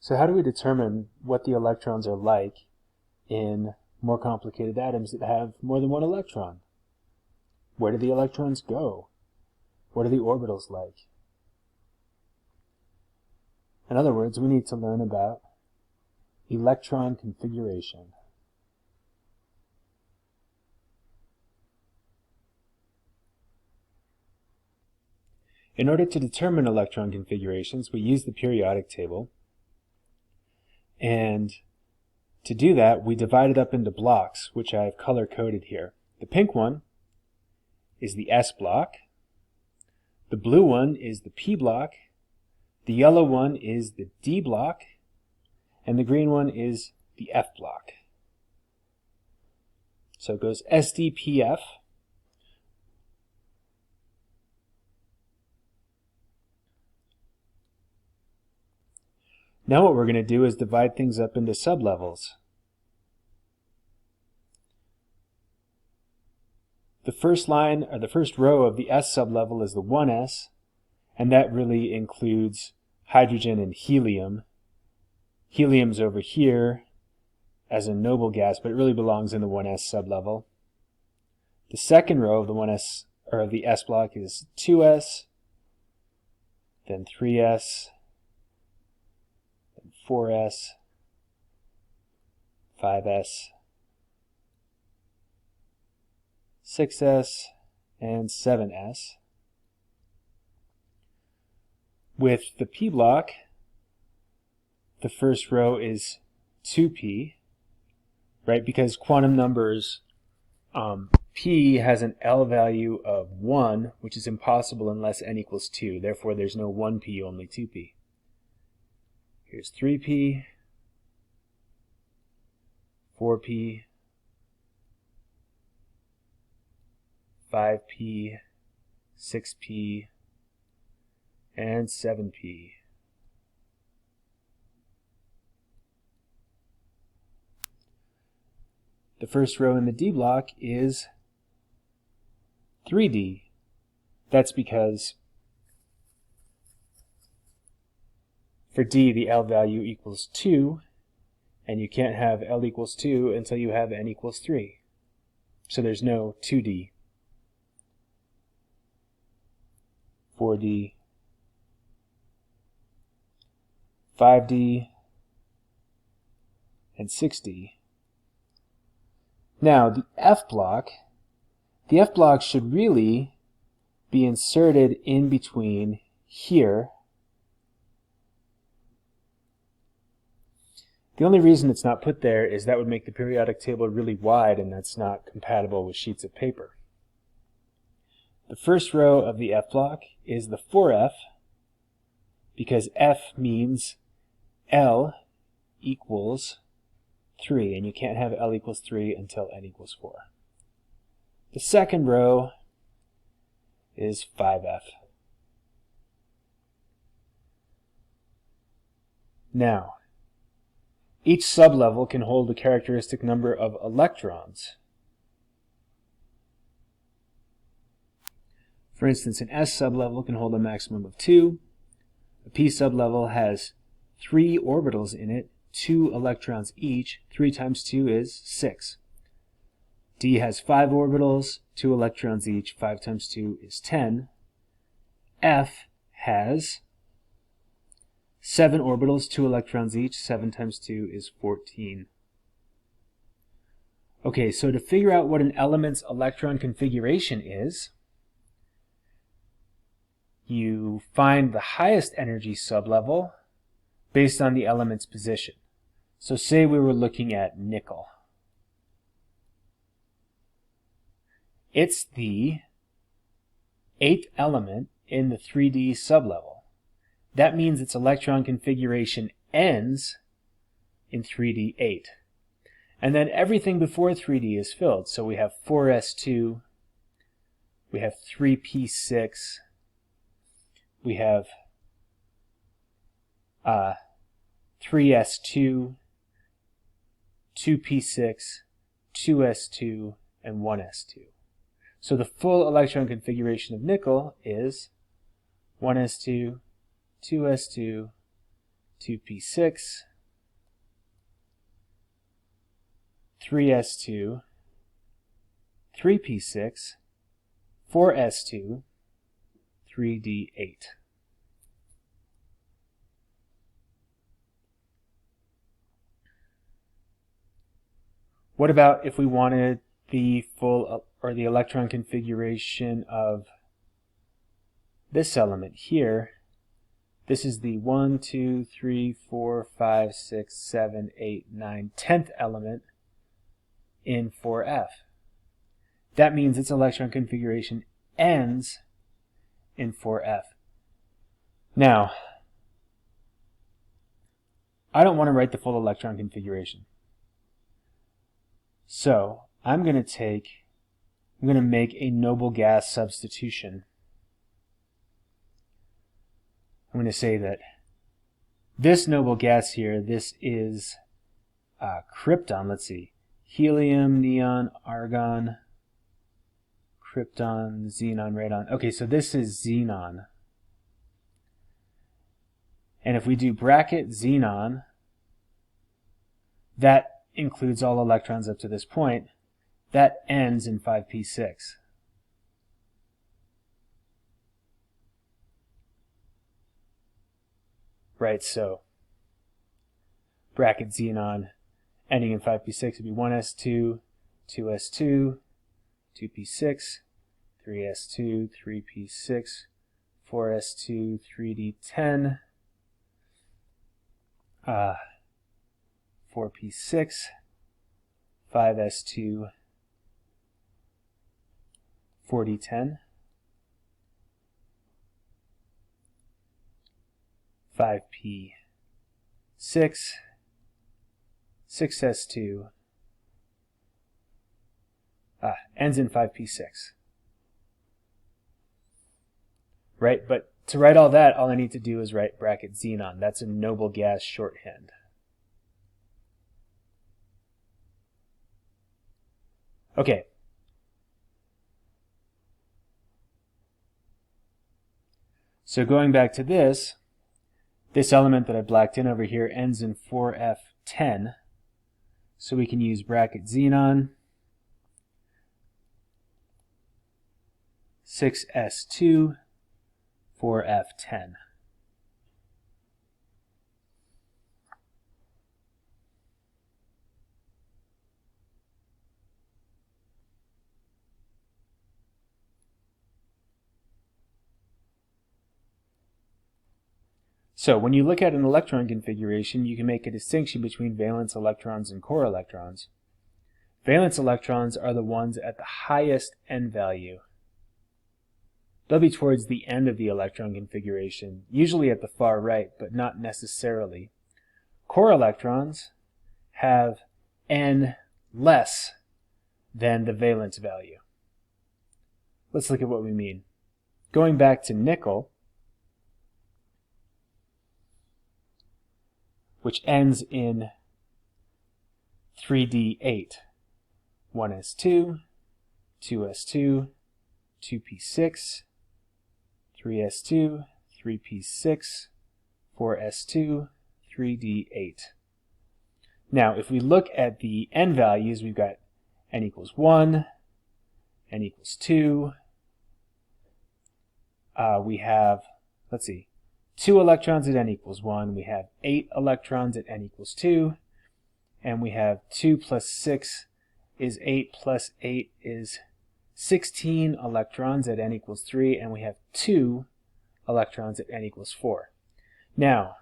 So how do we determine what the electrons are like in more complicated atoms that have more than one electron? Where do the electrons go? What are the orbitals like? In other words, we need to learn about electron configuration. In order to determine electron configurations, we use the periodic table. And to do that, we divide it up into blocks, which I have color-coded here. The pink one is the S block. The blue one is the P block. The yellow one is the D block. And the green one is the F block. So it goes SDPF. Now what we're going to do is divide things up into sublevels. The first line, or the first row of the S sublevel is the 1s, and that really includes hydrogen and helium. Helium's over here as a noble gas, but it really belongs in the 1s sublevel. The second row of the 1s, or of the S block, is 2s, then 3s, 4s, 5s, 6s, and 7s. With the P block, the first row is 2p, right? Because quantum numbers, p has an L value of 1, which is impossible unless n equals 2. Therefore, there's no 1p, only 2p. Here's 3p, 4p, 5p, 6p, and 7p. The first row in the D block is 3d. That's because for D, the L value equals 2, and you can't have L equals 2 until you have N equals 3. So there's no 2D. 4D, 5D, and 6D. Now, the F block should really be inserted in between here. The only reason it's not put there is that would make the periodic table really wide, and that's not compatible with sheets of paper. The first row of the F block is the 4F, because F means L equals 3, and you can't have L equals 3 until N equals 4. The second row is 5F. Now, each sublevel can hold a characteristic number of electrons. For instance, an S sublevel can hold a maximum of 2. A P sublevel has 3 orbitals in it, 2 electrons each. 3 times 2 is 6. D has 5 orbitals, 2 electrons each. 5 times 2 is 10. F has 7 orbitals, 2 electrons each. 7 times 2 is 14. Okay, so to figure out what an element's electron configuration is, you find the highest energy sublevel based on the element's position. So say we were looking at nickel. It's the 8th element in the 3D sublevel. That means its electron configuration ends in 3D 8. And then everything before 3D is filled. So we have 4s2, we have 3p6, we have 3s2, 2p6, 2s2, and 1s2. So the full electron configuration of nickel is 1s2, 2s2, 2p6, 3s2, 3p6, 4s2, 3d8. What about if we wanted the full or the electron configuration of this element here? This is the 1, 2, 3, 4, 5, 6, 7, 8, 9, 10th element in 4F. That means its electron configuration ends in 4F. Now, I don't want to write the full electron configuration. So I'm going to make a noble gas substitution. I'm going to say that this noble gas here, this is krypton. Let's see. Helium, neon, argon, krypton, xenon, radon. Okay, so this is xenon. And if we do bracket xenon, that includes all electrons up to this point. That ends in 5p6. Right, so bracket xenon ending in 5p6 would be 1s2, 2s2, 2p6, 3s2, 3p6, 4s2, 3d10, 4p6, 5s2, 4d10, 5p6, 6s2, ends in 5p6. Right, but to write all that, all I need to do is write bracket xenon. That's a noble gas shorthand. Okay. So going back to this element that I blacked in over here ends in 4f10. So we can use bracket xenon, 6s2, 4f10. So when you look at an electron configuration, you can make a distinction between valence electrons and core electrons. Valence electrons are the ones at the highest n value. They'll be towards the end of the electron configuration, usually at the far right, but not necessarily. Core electrons have n less than the valence value. Let's look at what we mean. Going back to nickel, which ends in 3d8. 1s2, 2s2, 2p6, 3s2, 3p6, 4s2, 3d8. Now, if we look at the n values, we've got n equals 1, n equals 2. We have, let's see, 2 electrons at n equals 1. We have 8 electrons at n equals 2. And we have 2 plus 6 is 8 plus 8 is 16 electrons at n equals 3. And we have 2 electrons at n equals 4. Now,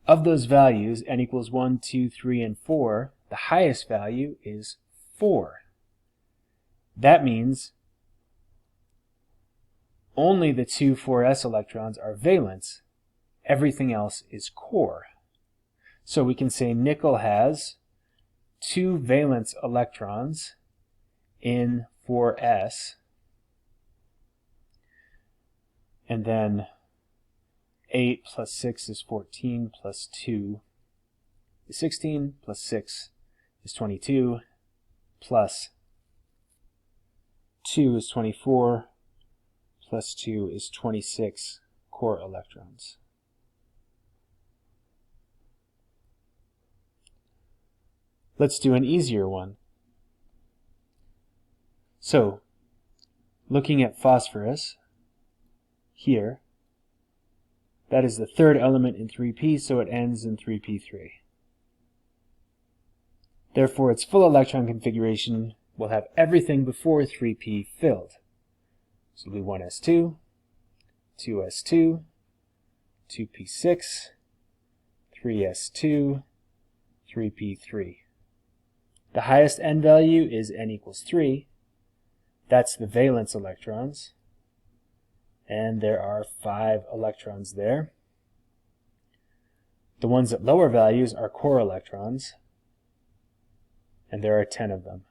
of those values, n equals 1, 2, 3, and 4, the highest value is 4. That means only the 2 4s electrons are valence. Everything else is core. So we can say nickel has 2 valence electrons in 4s, and then 8 plus 6 is 14, plus 2 is 16, plus 6 is 22, plus 2 is 24, plus 2 is 26 core electrons. Let's do an easier one. So, looking at phosphorus, here, that is the third element in 3p, so it ends in 3p3. Therefore, its full electron configuration will have everything before 3p filled. So it'll be 1s2, 2s2, 2p6, 3s2, 3p3. The highest n value is n equals 3. That's the valence electrons. And there are 5 electrons there. The ones at lower values are core electrons, and there are 10 of them.